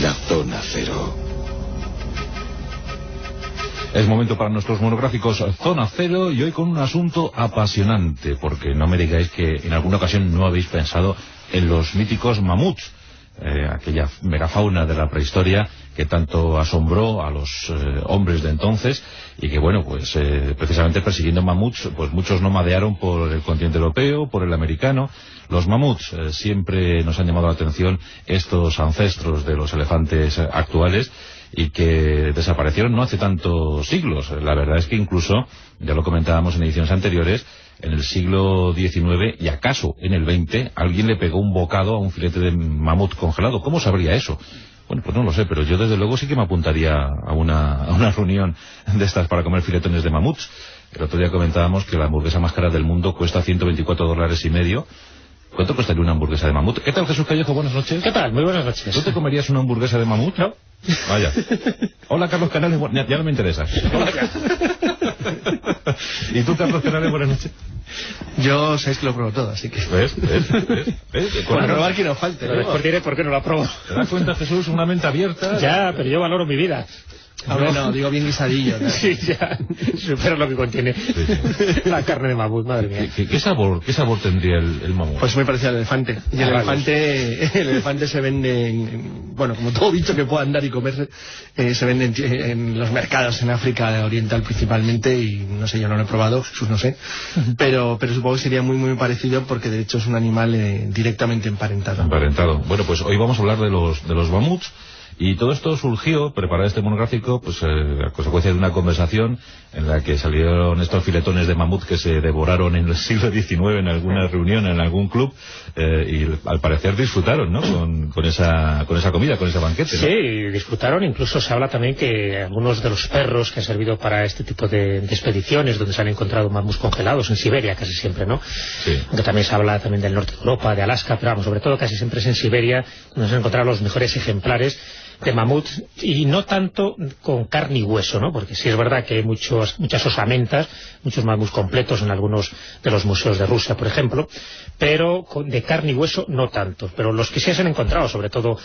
la zona cero. Es momento para nuestros monográficos Zona Cero, y hoy con un asunto apasionante, porque no me digáis que en alguna ocasión no habéis pensado en los míticos mamuts, aquella megafauna de la prehistoria que tanto asombró a los hombres de entonces, y que bueno, pues precisamente persiguiendo mamuts, pues muchos nomadearon por el continente europeo, por el americano. Los mamuts siempre nos han llamado la atención, estos ancestros de los elefantes actuales, y que desaparecieron no hace tantos siglos. La verdad es que incluso, ya lo comentábamos en ediciones anteriores, en el siglo XIX y acaso en el XX, alguien le pegó un bocado a un filete de mamut congelado. ¿Cómo sabría eso? Bueno, pues no lo sé, pero yo desde luego sí que me apuntaría a una reunión de estas para comer filetones de mamuts. El otro día comentábamos que la hamburguesa más cara del mundo cuesta $124,50. ¿Cuánto costaría una hamburguesa de mamut? ¿Qué tal, Jesús Callejo? Buenas noches. ¿Qué tal? Muy buenas noches. ¿Tú te comerías una hamburguesa de mamut? No. Vaya. Hola, Carlos Canales. Ya no me interesa. Hola. ¿Y tú, Carlos Canales? Buenas noches. Yo sabéis que lo pruebo todo, así que... ¿Ves? Para probar que no falte. Pero después diré por qué no lo apruebo. ¿Te das cuenta, Jesús? Una mente abierta. Ya, pero yo valoro mi vida. Hombre, no, digo bien guisadillo, ¿no? Sí, ya. Supera lo que contiene la carne de mamut, madre mía. ¿Qué sabor tendría el mamut? Pues muy parecido al elefante. Y el elefante se vende, bueno, como todo bicho que pueda andar y comerse, se vende en los mercados en África Oriental principalmente, y no sé, yo no lo he probado, Jesús no sé, pero supongo que sería muy muy parecido, porque de hecho es un animal directamente emparentado. Bueno, pues hoy vamos a hablar de los mamuts. Y todo esto surgió, preparar este monográfico, pues a consecuencia de una conversación en la que salieron estos filetones de mamut que se devoraron en el siglo XIX en alguna reunión, en algún club, y al parecer disfrutaron, ¿no?, con esa comida, con ese banquete, ¿no? Sí, disfrutaron. Incluso se habla también que algunos de los perros que han servido para este tipo de expediciones, donde se han encontrado mamuts congelados, en Siberia casi siempre, ¿no? Sí. Aunque también se habla también del norte de Europa, de Alaska, pero vamos, sobre todo casi siempre es en Siberia donde se han encontrado los mejores ejemplares de mamut, y no tanto con carne y hueso, ¿no? Porque sí es verdad que hay muchas osamentas, muchos mamuts completos en algunos de los museos de Rusia, por ejemplo, pero de carne y hueso no tanto. Pero los que sí se han encontrado, sobre todo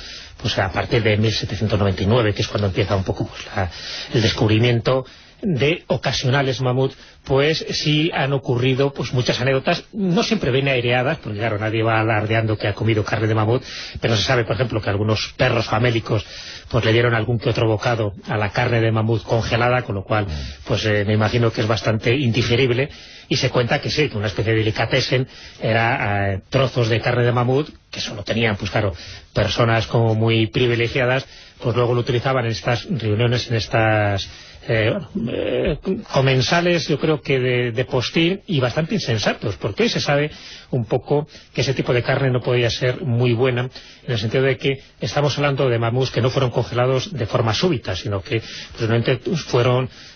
pues a partir de 1799, que es cuando empieza un poco pues, el descubrimiento de ocasionales mamut, pues sí han ocurrido pues muchas anécdotas, no siempre bien aireadas, porque claro, nadie va alardeando que ha comido carne de mamut, pero se sabe, por ejemplo, que algunos perros famélicos pues le dieron algún que otro bocado a la carne de mamut congelada, con lo cual pues me imagino que es bastante indigerible, y se cuenta que sí, que una especie de delicatessen era trozos de carne de mamut, que solo tenían, pues claro, personas como muy privilegiadas, pues luego lo utilizaban en estas reuniones, en estas comensales, yo creo que de postín, y bastante insensatos, porque hoy se sabe un poco que ese tipo de carne no podía ser muy buena, en el sentido de que estamos hablando de mamuts que no fueron congelados de forma súbita, sino que realmente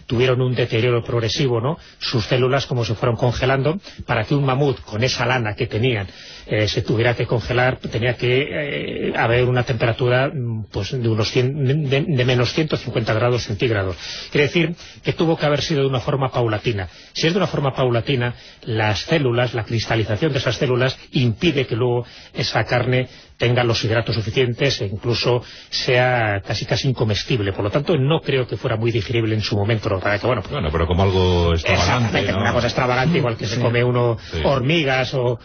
tuvieron un deterioro progresivo, ¿no? Sus células como se fueron congelando. Para que un mamut con esa lana que tenían se tuviera que congelar, tenía que haber una temperatura pues de unos de menos 150 grados centígrados. Quiere decir que tuvo que haber sido de una forma paulatina. Si es de una forma paulatina, las células, la cristalización de esas células impide que luego esa carne tenga los hidratos suficientes e incluso sea casi incomestible. Por lo tanto, no creo que fuera muy digerible en su momento. Bueno, pero como algo extravagante, ¿no? Una cosa extravagante, igual que se come uno hormigas o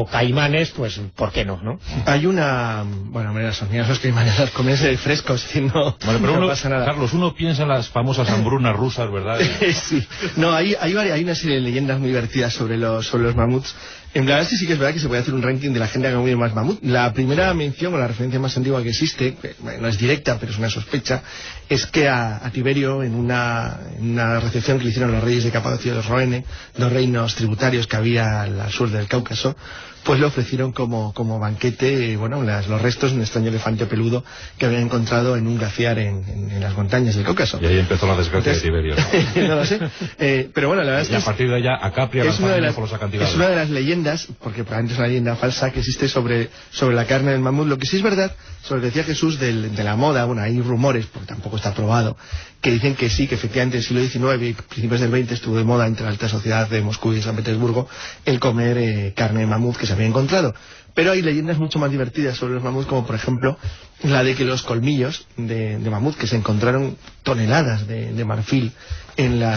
caimanes, pues ¿por qué no? Hay una... Bueno, las hormigas, los caimanes las comes frescos, si no, bueno, pero no pasa nada. Carlos, uno piensa en las famosas hambrunas rusas, ¿verdad? Sí. No, hay una serie de leyendas muy divertidas sobre los mamuts. En verdad sí que es verdad que se puede hacer un ranking de la gente que ha comido más mamut. La primera mención o la referencia más antigua que existe, que no es directa pero es una sospecha, es que a Tiberio, en una recepción que le hicieron los reyes de Capadocia de Roene, dos reinos tributarios que había al sur del Cáucaso, pues le ofrecieron como banquete, bueno, los restos de un extraño elefante peludo que habían encontrado en un glaciar en las montañas del Cáucaso. Y ahí empezó la desgracia de Tiberio, ¿no? No lo sé, pero bueno, la verdad es que a partir de allá a Capri avanzando por los acantilados. Es una de las leyendas, porque probablemente es una leyenda falsa que existe sobre la carne del mamut. Lo que sí es verdad, sobre lo que decía Jesús de la moda, bueno, hay rumores, porque tampoco está probado, que dicen que sí, que efectivamente en el siglo XIX y principios del XX estuvo de moda entre la alta sociedad de Moscú y San Petersburgo el comer carne de mamut que se había encontrado. Pero hay leyendas mucho más divertidas sobre los mamuts, como por ejemplo la de que los colmillos de mamut, que se encontraron toneladas de marfil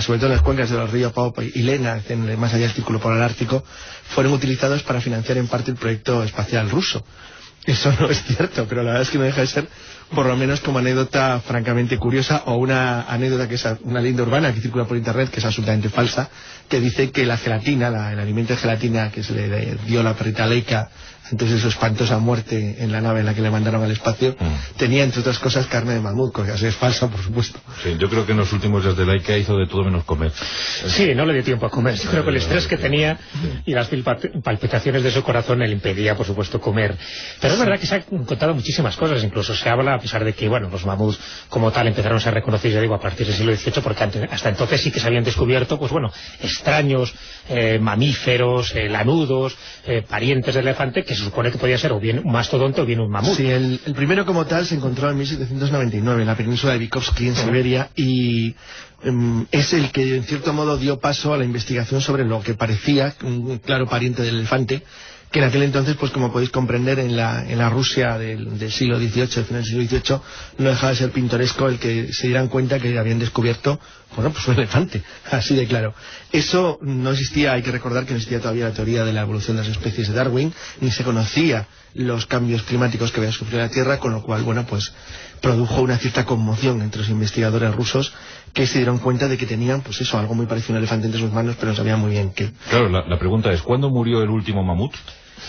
sobre todo en las cuencas de los ríos Pao y Lena, más allá del Círculo Polar Ártico, fueron utilizados para financiar en parte el proyecto espacial ruso. Eso no es cierto, pero la verdad es que no deja de ser, por lo menos como anécdota francamente curiosa, o una anécdota que es una leyenda urbana que circula por internet, que es absolutamente falsa, que dice que la gelatina, el alimento de gelatina que se le dio la perrita Leica antes de su espantosa muerte en la nave en la que le mandaron al espacio, tenía entre otras cosas carne de mamut, cosa que es falsa, por supuesto. Sí, yo creo que en los últimos días de Leica hizo de todo menos comer. Sí, no le dio tiempo a comer. Yo creo que el estrés que tenía y las palpitaciones de su corazón le impedía, por supuesto, comer. Pero es verdad que se han contado muchísimas cosas, incluso se habla, a pesar de que, bueno, los mamuts como tal empezaron a ser reconocidos, ya digo, a partir del siglo XVIII, porque hasta entonces sí que se habían descubierto, pues bueno, extraños mamíferos, lanudos, parientes del elefante, que se supone que podía ser o bien un mastodonte o bien un mamut. Sí, el primero como tal se encontró en 1799 en la península de Vygotsky, en Siberia, y es el que en cierto modo dio paso a la investigación sobre lo que parecía un claro pariente del elefante, que en aquel entonces, pues como podéis comprender, en la Rusia del siglo XVIII, del final del siglo XVIII, no dejaba de ser pintoresco el que se dieran cuenta que habían descubierto, bueno, pues un elefante, así de claro. Eso no existía, hay que recordar que no existía todavía la teoría de la evolución de las especies de Darwin, ni se conocía los cambios climáticos que había sufrido la Tierra, con lo cual, bueno, pues produjo una cierta conmoción entre los investigadores rusos, que se dieron cuenta de que tenían, pues eso, algo muy parecido a un elefante entre sus manos, pero no sabían muy bien qué. Claro, la pregunta es, ¿cuándo murió el último mamut?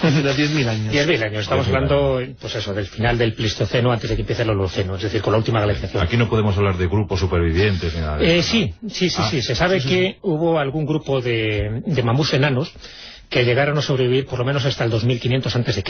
Hace unos 10.000 años. 10.000 años. Estamos hablando, pues eso, del final del Pleistoceno antes de que empiece el Holoceno, es decir, con la última glaciación. Aquí no podemos hablar de grupos supervivientes ni nada de eso, ¿no? Sí. Se sabe que hubo algún grupo de mamuts enanos que llegaron a sobrevivir por lo menos hasta el 2500 a.C.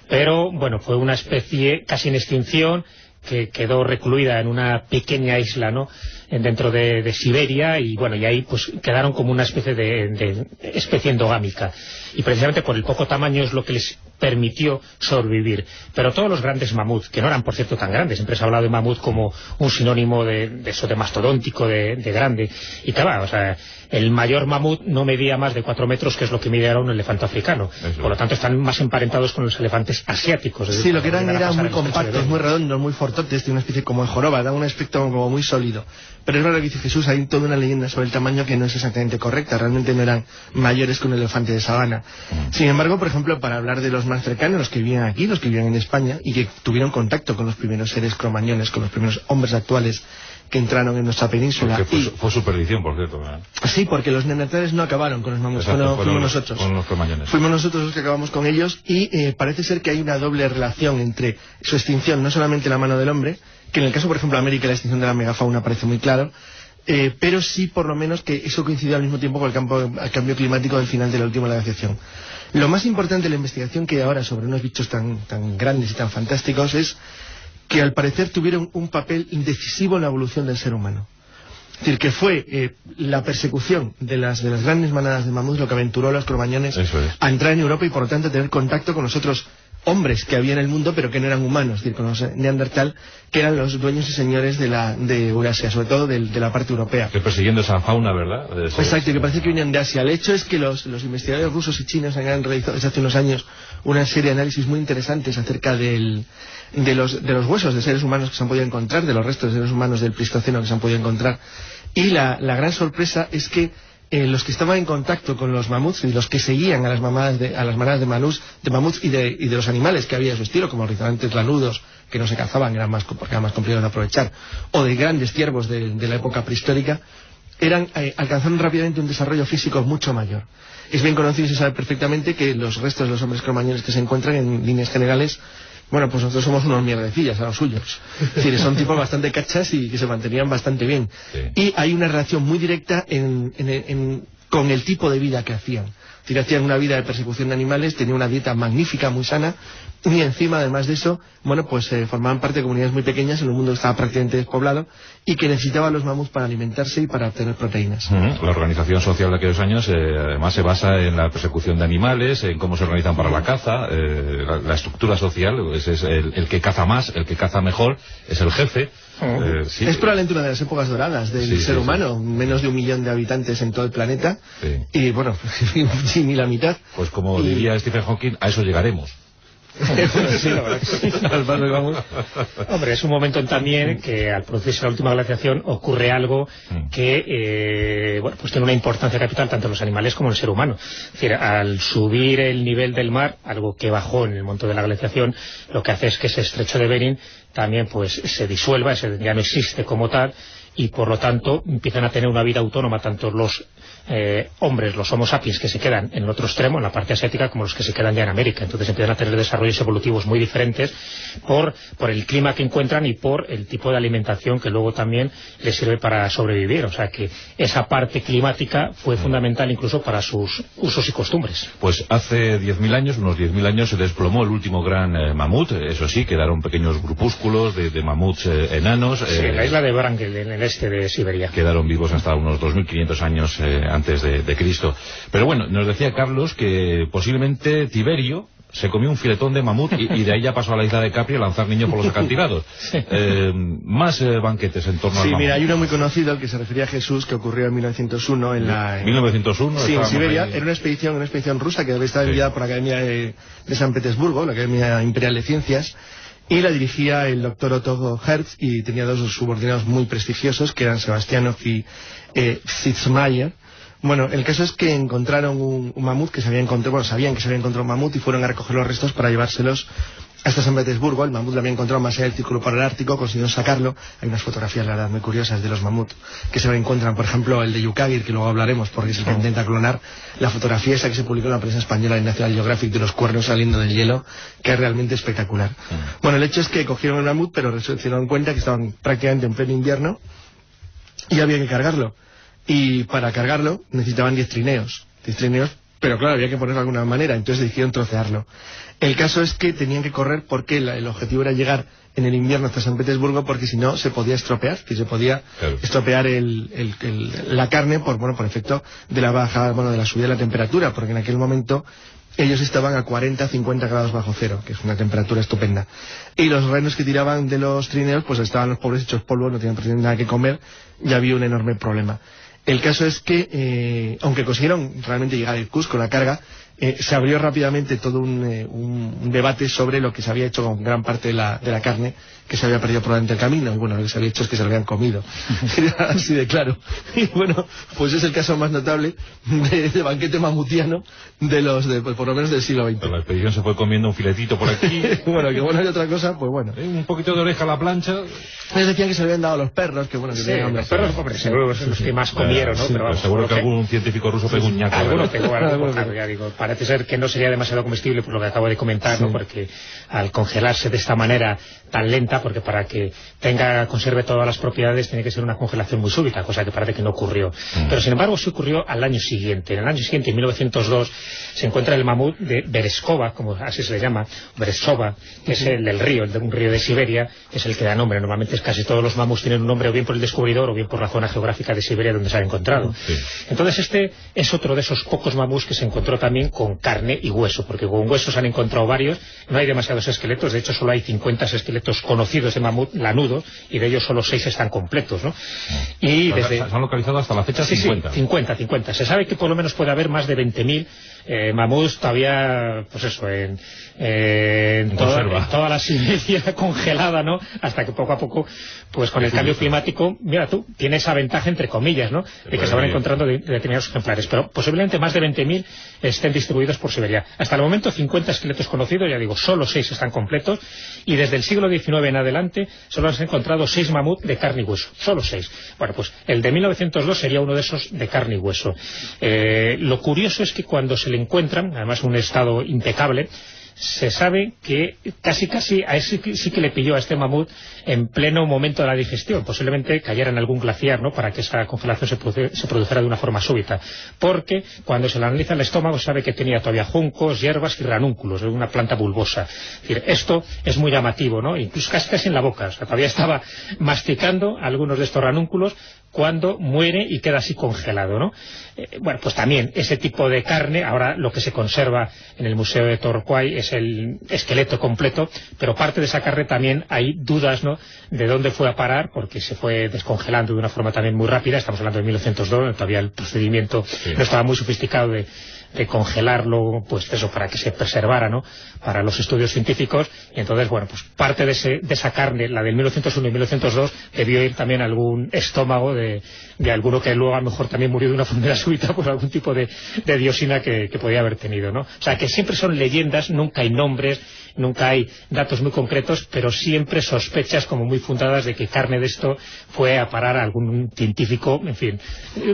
Pero, bueno, fue una especie casi en extinción, que quedó recluida en una pequeña isla, ¿no?, dentro de Siberia, y bueno, y ahí pues quedaron como una especie de especie endogámica, y precisamente por el poco tamaño es lo que les permitió sobrevivir. Pero todos los grandes mamuts, que no eran por cierto tan grandes, siempre se ha hablado de mamut como un sinónimo de eso, de mastodóntico, de grande, y claro, o sea, el mayor mamut no medía más de 4 metros, que es lo que mide ahora un elefante africano. Por lo tanto están más emparentados con los elefantes asiáticos. Sí, lo que eran muy compactos, muy redondos, muy fortotes, de una especie como de joroba, da un aspecto como muy sólido. Pero es verdad que dice Jesús, hay toda una leyenda sobre el tamaño que no es exactamente correcta, realmente no eran mayores que un elefante de sabana. Sin embargo, por ejemplo, para hablar de los más cercanos, los que vivían aquí, los que vivían en España, y que tuvieron contacto con los primeros seres cromañones, con los primeros hombres actuales que entraron en nuestra península. Fue su perdición, por cierto, ¿verdad? Sí, porque los neandertales no acabaron con los mamuts, fuimos nosotros. Con los cromañones. Fuimos nosotros los que acabamos con ellos, y parece ser que hay una doble relación entre su extinción, no solamente la mano del hombre, que en el caso, por ejemplo, de América, la extinción de la megafauna parece muy claro, pero sí, por lo menos, que eso coincidió al mismo tiempo con el cambio climático del final de la última glaciación. Lo más importante de la investigación que hay ahora sobre unos bichos tan grandes y tan fantásticos es que al parecer tuvieron un papel decisivo en la evolución del ser humano. Es decir, que fue la persecución de las grandes manadas de mamuts lo que aventuró a los cromañones a entrar en Europa y por lo tanto a tener contacto con los otros hombres que había en el mundo, pero que no eran humanos, es decir, con los neandertal, que eran los dueños y señores de Eurasia, sobre todo de la parte europea. Que persiguiendo esa fauna, ¿verdad? Exacto, que parece que venían de Asia. El hecho es que los investigadores rusos y chinos han realizado desde hace unos años una serie de análisis muy interesantes acerca de los huesos de seres humanos que se han podido encontrar, de los restos de seres humanos del Pleistoceno que se han podido encontrar, y la gran sorpresa es que los que estaban en contacto con los mamuts y los que seguían a las manadas de mamuts y de los animales que había de su estilo, como rinocerontes lanudos que no se cazaban, porque eran más complicados de aprovechar, o de grandes ciervos de la época prehistórica, alcanzaron rápidamente un desarrollo físico mucho mayor. Es bien conocido y se sabe perfectamente que los restos de los hombres cromañones que se encuentran, en líneas generales, bueno, pues nosotros somos unos mierdecillas a los suyos. Es decir, son tipos bastante cachas y que se mantenían bastante bien. Sí. Y hay una relación muy directa con el tipo de vida que hacían. Es decir, hacían una vida de persecución de animales, tenían una dieta magnífica, muy sana, y encima, además de eso, bueno, pues formaban parte de comunidades muy pequeñas en un mundo que estaba prácticamente despoblado y que necesitaban los mamuts para alimentarse y para obtener proteínas. La organización social de aquellos años además se basa en la persecución de animales, en cómo se organizan para la caza, la estructura social, es el que caza más, el que caza mejor, es el jefe. Sí. Es probablemente una de las épocas doradas del ser humano, menos de 1 millón de habitantes en todo el planeta, y bueno, ni la mitad. Pues como diría Stephen Hawking, a eso llegaremos. Sí, la verdad que sí. Hombre, es un momento también que al producirse la última glaciación ocurre algo que bueno, pues tiene una importancia capital tanto en los animales como en el ser humano. Es decir, al subir el nivel del mar, algo que bajó en el momento de la glaciación, lo que hace es que ese estrecho de Bering también pues se disuelva, ya no existe como tal, y por lo tanto empiezan a tener una vida autónoma tanto los hombres, los homo sapiens que se quedan en el otro extremo, en la parte asiática, como los que se quedan ya en América. Entonces empiezan a tener desarrollos evolutivos muy diferentes por el clima que encuentran y por el tipo de alimentación que luego también les sirve para sobrevivir. O sea que esa parte climática fue fundamental incluso para sus usos y costumbres. Pues hace 10.000 años, unos 10.000 años, se desplomó el último gran mamut. Eso sí, quedaron pequeños grupúsculos de mamuts enanos. Sí, en la isla de Wrangel, en el este de Siberia. Quedaron vivos hasta unos 2.500 años antes de Cristo. Pero bueno, nos decía Carlos que posiblemente Tiberio se comió un filetón de mamut y de ahí ya pasó a la isla de Capri a lanzar niños por los acantilados. Más banquetes en torno al mamut. Sí, mira, hay uno muy conocido al que se refería a Jesús, que ocurrió en 1901 en la... 1901. Sí, en Siberia. Era una expedición rusa que había estado enviada por la Academia de San Petersburgo, la Academia Imperial de Ciencias, y la dirigía el doctor Otto Hertz, y tenía 2 subordinados muy prestigiosos, que eran Sebastianov y Sitzmayer. Bueno, el caso es que encontraron un mamut que se había encontrado, bueno, sabían que se había encontrado un mamut y fueron a recoger los restos para llevárselos hasta San Petersburgo. El mamut lo había encontrado más allá del Círculo Polar Ártico, consiguieron sacarlo. Hay unas fotografías, la verdad, muy curiosas de los mamut que se encuentran, por ejemplo, el de Yukagir, que luego hablaremos porque es el que intenta clonar. La fotografía esa que se publicó en la prensa española en National Geographic de los cuernos saliendo del hielo, que es realmente espectacular. Bueno, el hecho es que cogieron el mamut, pero se dieron cuenta que estaban prácticamente en pleno invierno y había que cargarlo. Y para cargarlo necesitaban 10 trineos, pero claro, había que ponerlo de alguna manera, entonces decidieron trocearlo. El caso es que tenían que correr porque el objetivo era llegar en el invierno hasta San Petersburgo, porque si no se podía estropear, que se podía estropear la carne por efecto de la baja, de la subida de la temperatura, porque en aquel momento ellos estaban a 40-50 grados bajo cero, que es una temperatura estupenda. Y los renos que tiraban de los trineos, pues estaban los pobres hechos polvo, no tenían prácticamente nada que comer, y había un enorme problema. El caso es que, aunque consiguieron realmente llegar a Irkutsk con la carga, se abrió rápidamente todo un debate sobre lo que se había hecho con gran parte de la carne que se había perdido probablemente el camino, y bueno, lo que se había hecho es que se lo habían comido. Era así de claro. Y bueno, pues es el caso más notable de banquete mamutiano por lo menos del siglo XX. Pero la expedición se fue comiendo un filetito por aquí. Bueno, que bueno, hay otra cosa, pues bueno. Un poquito de oreja a la plancha. Les decían que se lo habían dado a los perros, que bueno, que tenían los perros, hombre, seguro son los que más comieron, ¿no? Sí, pero vamos, seguro que algún científico ruso pegó un ñaco. Alguno pegó algo, claro, ya digo, parece ser que no sería demasiado comestible por lo que acabo de comentar, ¿no? Porque al congelarse de esta manera tan lenta, porque para que conserve todas las propiedades tiene que ser una congelación muy súbita, cosa que parece que no ocurrió. Pero sin embargo sí ocurrió al año siguiente. En el año siguiente, en 1902, se encuentra el mamut de Berezkova, como así se le llama, Berezova, que es el del río, un río de Siberia, que es el que da nombre. Normalmente casi todos los mamuts tienen un nombre o bien por el descubridor o bien por la zona geográfica de Siberia donde se han encontrado. Entonces este es otro de esos pocos mamuts que se encontró también con carne y hueso, porque con huesos se han encontrado varios, no hay demasiados esqueletos, de hecho solo hay 50 esqueletos conocidos de mamut lanudos, y de ellos solo 6 están completos, ¿no? Y se han localizado hasta la fecha 50. Sí, 50. Se sabe que por lo menos puede haber más de 20.000 mamuts todavía, pues eso, en toda la Siberia congelada, ¿no? Hasta que poco a poco, pues con el cambio climático, mira tú, tiene esa ventaja entre comillas, ¿no? De que se van encontrando determinados ejemplares, pero posiblemente más de 20.000 estén distribuidos por Siberia. Hasta el momento 50 esqueletos conocidos, ya digo, solo 6 están completos, y desde el siglo XIX en adelante solo han encontrado 6 mamut de carne y hueso, solo 6. Bueno, pues el de 1902 sería uno de esos de carne y hueso. Lo curioso es que cuando se le encuentran, además en un estado impecable, se sabe que casi a ese sí que le pilló a este mamut en pleno momento de la digestión, posiblemente cayera en algún glaciar, ¿no?, para que esa congelación se produjera de una forma súbita, porque cuando se le analiza el estómago se sabe que tenía todavía juncos, hierbas y ranúnculos, de una planta bulbosa. Es decir, esto es muy llamativo, ¿no?, incluso casi en la boca, o sea, todavía estaba masticando algunos de estos ranúnculos cuando muere y queda así congelado, ¿no? Bueno, pues también ese tipo de carne, ahora lo que se conserva en el Museo de Torquay es el esqueleto completo, pero parte de esa carne también hay dudas, ¿no?, de dónde fue a parar, porque se fue descongelando de una forma también muy rápida. Estamos hablando de 1902, todavía el procedimiento no estaba muy sofisticado de congelarlo, pues eso, para que se preservara, ¿no?, para los estudios científicos. Y entonces, bueno, pues parte de esa carne, la del 1901 y 1902, debió ir también a algún estómago de alguno que luego a lo mejor también murió de una enfermedad súbita por algún tipo de dioxina que podía haber tenido, ¿no? O sea, que siempre son leyendas, nunca hay nombres, nunca hay datos muy concretos, pero siempre sospechas como muy fundadas de que carne de esto fue a parar a algún científico, en fin,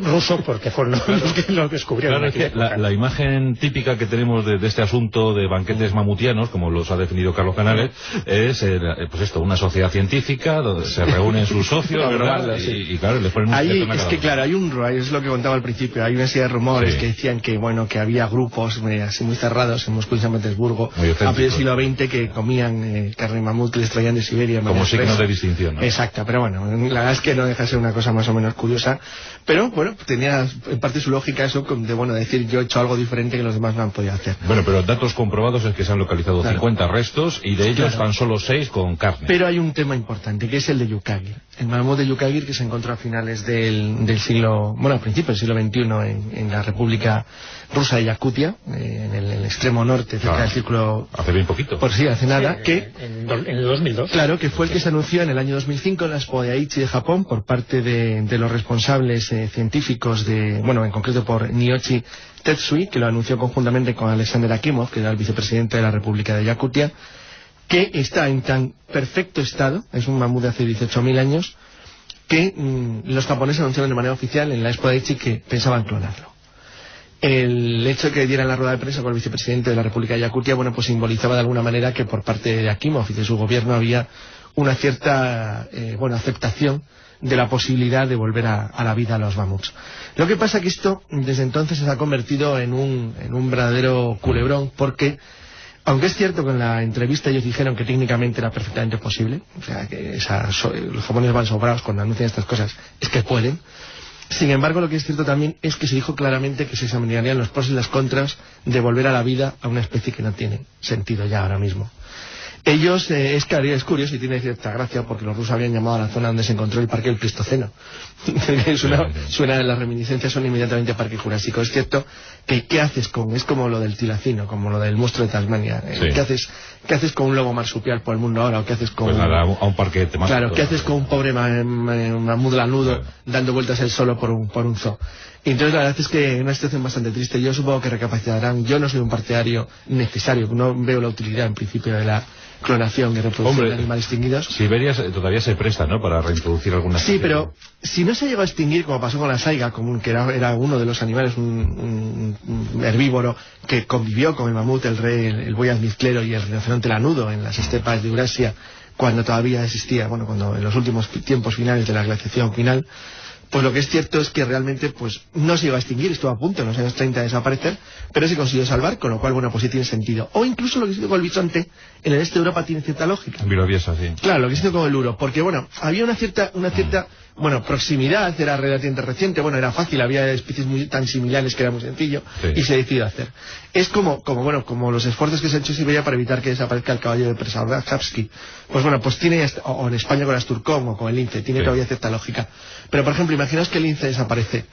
ruso, porque fueron los que lo descubrieron. Claro, es que la imagen típica que tenemos de este asunto de banquetes mamutianos, como los ha definido Carlos Canales, es pues esto, una sociedad científica donde se reúnen sus socios, ¿verdad? Y claro, les ponen un ahí es que claro, hay es lo que contaba al principio, hay una serie de rumores que decían que bueno, que había grupos así muy cerrados en Moscú y San Petersburgo a principios del siglo XX que comían carne mamut que les traían de Siberia como signo de distinción, ¿no? Exacto, pero bueno, la verdad es que no deja de ser una cosa más o menos curiosa, pero bueno, tenía en parte su lógica eso de bueno, decir yo he hecho algo diferente que los demás no han podido hacer. Bueno, pero datos comprobados es que se han localizado 50 restos y de ellos tan solo 6 con carne. Pero hay un tema importante que es el de Yukagir, el mamut de Yukagir, que se encontró a finales del siglo, bueno, a principios del siglo XXI en la República Rusa de Yakutia, en el extremo norte, cerca del círculo. Hace bien poquito. Por sí, hace nada. Sí, que en el 2002. Claro, que fue el que se anunció en el año 2005 en la Expo de Aichi de Japón por parte de los responsables científicos bueno, en concreto por Niyoshi Tetsui, que lo anunció conjuntamente con Alexander Akimov, que era el vicepresidente de la República de Yakutia, que está en tan perfecto estado, es un mamut de hace 18.000 años, que los japoneses anunciaron de manera oficial en la Expo de Aichi que pensaban clonarlo. El hecho de que dieran la rueda de prensa con el vicepresidente de la República de Yakutia, bueno, pues simbolizaba de alguna manera que por parte de Akimov y de su gobierno había una cierta aceptación de la posibilidad de volver a la vida a los mamuts. Lo que pasa que esto desde entonces se ha convertido en un verdadero culebrón, porque aunque es cierto que en la entrevista ellos dijeron que técnicamente era perfectamente posible, o sea que los japoneses van sobrados cuando anuncian estas cosas, es que pueden. Sin embargo, lo que es cierto también es que se dijo claramente que se examinarían los pros y las contras de volver a la vida a una especie que no tiene sentido ya ahora mismo. Ellos, es curioso y tiene cierta gracia porque los rusos habían llamado a la zona donde se encontró el Parque del Pleistoceno. Suena, las reminiscencias son inmediatamente Parque Jurásico. Es cierto que ¿qué haces es como lo del tilacino, como lo del monstruo de Tasmania? ¿Qué haces con un lobo marsupial por el mundo ahora? ¿O qué haces con pues nada, a un parque temático? Claro, ¿qué haces con un pobre mamut lanudo dando vueltas él solo por un zoo? Y entonces la verdad es que es una situación bastante triste. Yo supongo que recapacitarán. Yo no soy un partidario necesario, no veo la utilidad en principio de la clonación y reproducción de animales extinguidos. Siberia todavía se presta, ¿no?, para reintroducir algunas. Sí, pero si no se llegó a extinguir, como pasó con la saiga, que era uno de los animales, un herbívoro que convivió con el mamut, el buey almizclero y el rinoceronte lanudo en las estepas de Eurasia, cuando todavía existía, cuando en los últimos tiempos finales de la glaciación final, pues lo que es cierto es que realmente pues no se iba a extinguir, estuvo a punto en los años 30 de desaparecer, pero se consiguió salvar, con lo cual, bueno, pues sí tiene sentido. O incluso lo que se hizo con el bisonte en el este de Europa tiene cierta lógica. Bilobiesa, sí. Claro, lo que se hizo con el uro, porque bueno, había una cierta proximidad, era relativamente reciente, era fácil, había especies tan similares que era muy sencillo, y se decidió hacer. Es como los esfuerzos que se han hecho en Siberia para evitar que desaparezca el caballo de Przewalski. Pues tiene, o en España con Asturcom o con el lince, tiene todavía cierta lógica. Pero por ejemplo, imaginaos que el lince desaparece.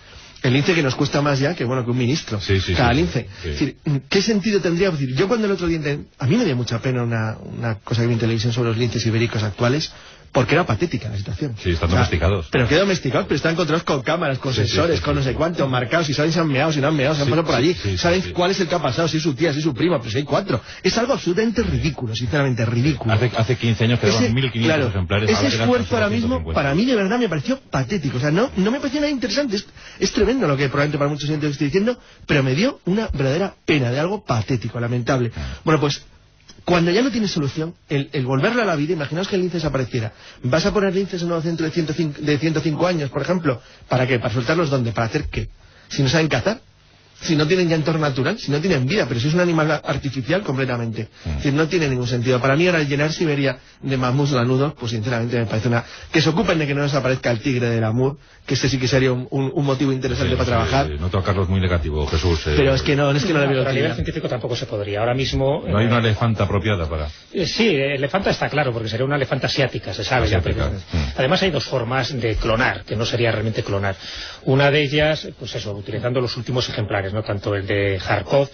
El lince que nos cuesta más ya que un ministro. Cada lince. Sí. Es decir, ¿qué sentido tendría? Es decir, yo cuando el otro día, a mí me dio mucha pena una cosa que vi en televisión sobre los linces ibéricos actuales, porque era patética la situación. Sí, están domesticados. Pero qué domesticados, pero están controlados con cámaras, con sensores, con no sé cuánto, marcados, y saben si han meado, si no han meado, si han pasado por allí, saben cuál es el que ha pasado, si es su tía, si es su prima, pues hay 4. Es algo absolutamente ridículo, sinceramente ridículo. Hace 15 años quedaban 1.500 ejemplares. Ese esfuerzo ahora mismo, para mí de verdad me pareció patético. O sea, no me pareció nada interesante. Es tremendo lo que probablemente para muchos gente estoy diciendo, pero me dio una verdadera pena de algo patético, lamentable. Bueno, pues cuando ya no tiene solución, el volverlo a la vida, imaginaos que el lince desapareciera. ¿Vas a poner linces en un nuevo centro de 105 años, por ejemplo? ¿Para qué? ¿Para soltarlos dónde? ¿Para hacer qué? Si no saben cazar. Si no tienen ya entorno natural, si no tienen vida, pero si es un animal artificial completamente. Es decir, no tiene ningún sentido. Para mí ahora llenar Siberia de mamuts lanudos, pues sinceramente me parece una... Que se ocupen de que no desaparezca el tigre del Amur, que este sí que sería un motivo interesante para trabajar. Noto a Carlos muy negativo, Jesús. Pero es que no le veo pero a nivel científico tampoco se podría. Ahora mismo... No hay una elefanta apropiada para... Sí, elefanta está claro, porque sería una elefanta asiática, se sabe. Asiática. Además hay dos formas de clonar, que no sería realmente clonar. Una de ellas, pues eso, utilizando los últimos ejemplares, no tanto el de Kharkov,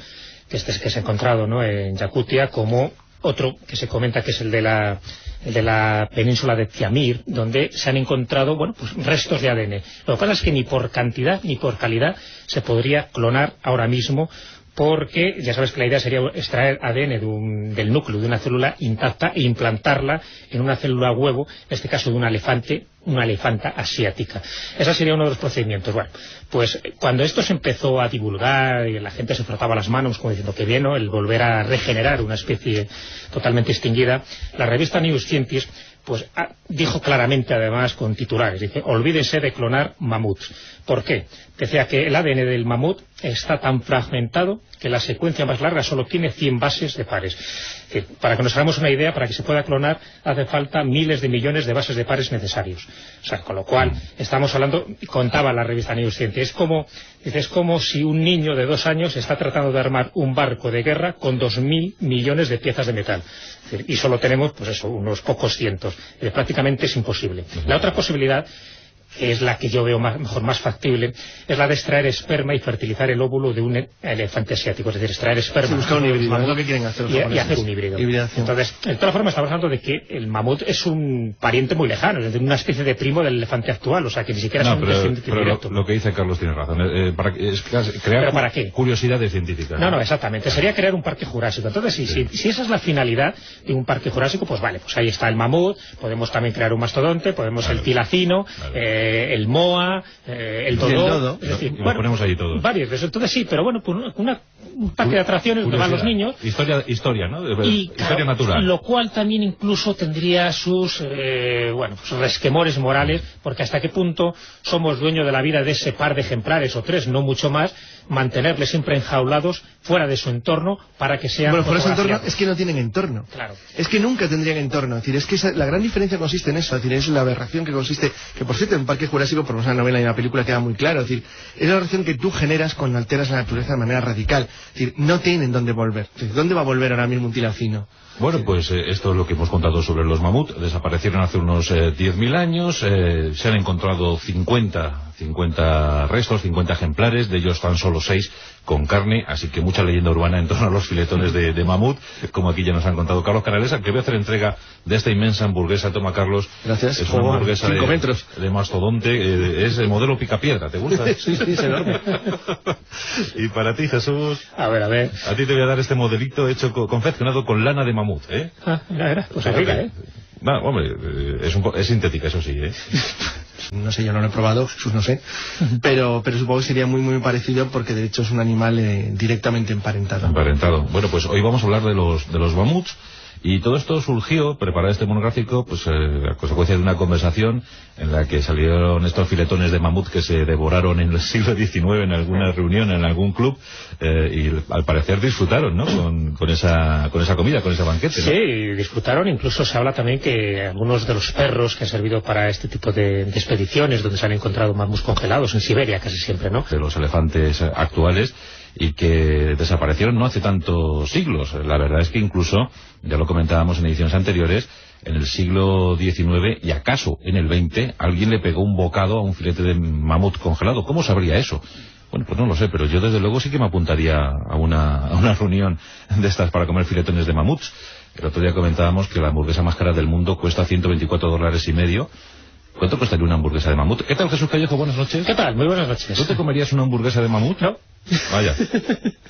que este es que se ha encontrado, ¿no?, en Yakutia, como otro que se comenta que es el de la península de Tiamir, donde se han encontrado, bueno, pues restos de ADN. Lo que pasa es que ni por cantidad ni por calidad se podría clonar ahora mismo, porque ya sabes que la idea sería extraer ADN del núcleo de una célula intacta e implantarla en una célula huevo, en este caso de una elefanta asiática. Ese sería uno de los procedimientos. Bueno, pues cuando esto se empezó a divulgar y la gente se frotaba las manos como diciendo que bien, ¿no?, el volver a regenerar una especie totalmente extinguida, la revista New Scientist pues dijo claramente, además con titulares, dice: olvídense de clonar mamuts. ¿Por qué? Decía que el ADN del mamut está tan fragmentado que la secuencia más larga solo tiene 100 bases de pares. Para que nos hagamos una idea, para que se pueda clonar hace falta miles de millones de bases de pares necesarios. O sea, con lo cual estamos hablando, contaba la revista New Scientist, es como si un niño de 2 años está tratando de armar un barco de guerra con 2.000 millones de piezas de metal. Y solo tenemos, pues eso, unos pocos cientos. Prácticamente es imposible. La otra posibilidad, que es la que yo veo más factible, es la de extraer esperma y fertilizar el óvulo de un elefante asiático, es decir, extraer esperma, buscar un híbrido, es lo que quieren hacer y hacer un híbrido. Entonces, de todas formas, estamos hablando de que el mamut es un pariente muy lejano, es decir, una especie de primo del elefante actual, o sea, que ni siquiera es un descendiente directo. Lo que dice Carlos tiene razón, es crear ¿para qué? Curiosidades científicas. No, exactamente, sería crear un parque jurásico. Entonces, si esa es la finalidad de un parque jurásico, pues vale, pues ahí está el mamut, podemos también crear un mastodonte, podemos el tilacino, el moa, el dodo, es decir, lo ponemos ahí todo. Varios, entonces sí, pero bueno, pues un parque de atracciones donde van los niños. Historia, ¿no? Historia natural. Lo cual también incluso tendría sus pues resquemores morales, porque hasta qué punto somos dueños de la vida de ese par de ejemplares o 3, no mucho más, mantenerles siempre enjaulados fuera de su entorno para que sean... Bueno, fuera de su entorno es que no tienen entorno. Claro. Es que nunca tendrían entorno. Es decir, es que la gran diferencia consiste en eso. Es decir, es la aberración que consiste, que por cierto en Parque Jurásico, por una novela y una película queda muy claro. Es decir, es la relación que tú generas cuando alteras la naturaleza de manera radical. Es decir, no tienen dónde volver. Es decir, ¿dónde va a volver ahora mismo un tilacino? Bueno, pues esto es lo que hemos contado sobre los mamut. Desaparecieron hace unos 10.000 años, se han encontrado 50 restos, 50 ejemplares, de ellos tan solo 6 con carne, así que mucha leyenda urbana en torno a los filetones de mamut, como aquí ya nos han contado. Carlos Canales, que voy a hacer entrega de esta inmensa hamburguesa. Toma, Carlos. Gracias. Es una hamburguesa 5 metros. de mastodonte, es el modelo picapiedra, ¿te gusta? Sí, es enorme. Y para ti, Jesús, a ver. A ti te voy a dar este modelito confeccionado con lana de mamut, ¿eh? Mira, pues rica, ¿eh? No, hombre, es sintética, eso sí, ¿eh? No sé, yo no lo he probado, Jesús no sé, pero supongo que sería muy muy parecido porque de hecho es un animal directamente emparentado. Bueno, pues hoy vamos a hablar de los mamuts. Y todo esto surgió, preparar este monográfico, pues a consecuencia de una conversación en la que salieron estos filetones de mamut que se devoraron en el siglo XIX en alguna reunión, en algún club, y al parecer disfrutaron, ¿no?, con esa comida, con ese banquete, ¿no? Sí, disfrutaron. Incluso se habla también que algunos de los perros que han servido para este tipo de expediciones, donde se han encontrado mamuts congelados, en Siberia casi siempre, ¿no?, de los elefantes actuales, y que desaparecieron no hace tantos siglos. La verdad es que incluso, ya lo comentábamos en ediciones anteriores, en el siglo XIX y acaso en el XX, alguien le pegó un bocado a un filete de mamut congelado. ¿Cómo sabría eso? Bueno, pues no lo sé, pero yo desde luego sí que me apuntaría a una reunión de estas para comer filetones de mamuts. El otro día comentábamos que la hamburguesa más cara del mundo cuesta $124.50. ¿Cuánto costaría una hamburguesa de mamut? ¿Qué tal, Jesús Callejo? Buenas noches. ¿Qué tal? Muy buenas noches. ¿Tú te comerías una hamburguesa de mamut? No. Vaya.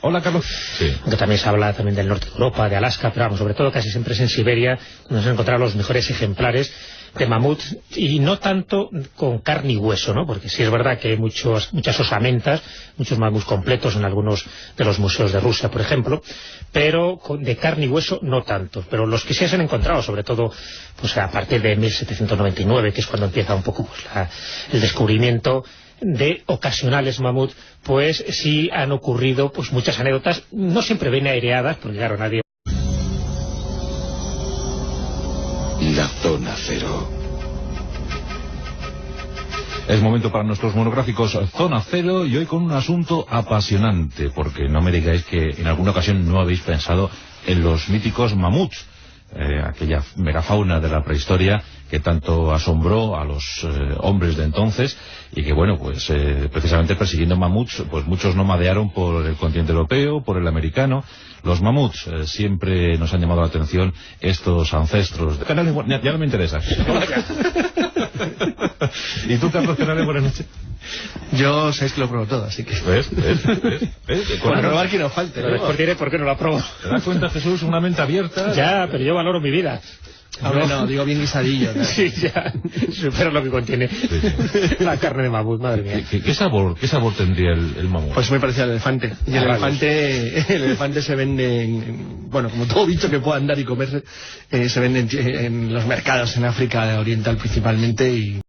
Hola, Carlos. Sí. Aunque también se habla también del norte de Europa, de Alaska, pero vamos, sobre todo casi siempre es en Siberia donde se han encontrado los mejores ejemplares de mamut, y no tanto con carne y hueso, ¿no? Porque sí es verdad que hay muchas osamentas, muchos mamuts completos en algunos de los museos de Rusia, por ejemplo, pero de carne y hueso no tanto. Pero los que sí se han encontrado, sobre todo pues a partir de 1799, que es cuando empieza un poco pues, el descubrimiento, de ocasionales mamut, pues sí han ocurrido pues muchas anécdotas, no siempre bien aireadas, porque claro, nadie... La Zona Cero. Es momento para nuestros monográficos Zona Cero, y hoy con un asunto apasionante, porque no me digáis que en alguna ocasión no habéis pensado en los míticos mamuts, aquella megafauna de la prehistoria que tanto asombró a los hombres de entonces, y que bueno, pues precisamente persiguiendo mamuts, pues muchos nomadearon por el continente europeo, por el americano. Los mamuts siempre nos han llamado la atención, estos ancestros. Ya no me interesa. ¿Y tú, Carlos Canales, buenas noches? Yo sabéis que lo pruebo todo, así que... ¿Ves? Para probar que no falte, Pero ¿no? después diré por qué no la pruebo. ¿Te das cuenta, Jesús? Una mente abierta. Ya, pero yo valoro mi vida. Ahora no, digo bien guisadillo, ¿no? Sí, ya. Supera lo que contiene la carne de mamut, madre mía. ¿Qué sabor tendría el mamut? Pues muy parecido al elefante. Y el elefante se vende, bueno, como todo bicho que pueda andar y comer, se vende en los mercados en África Oriental principalmente, y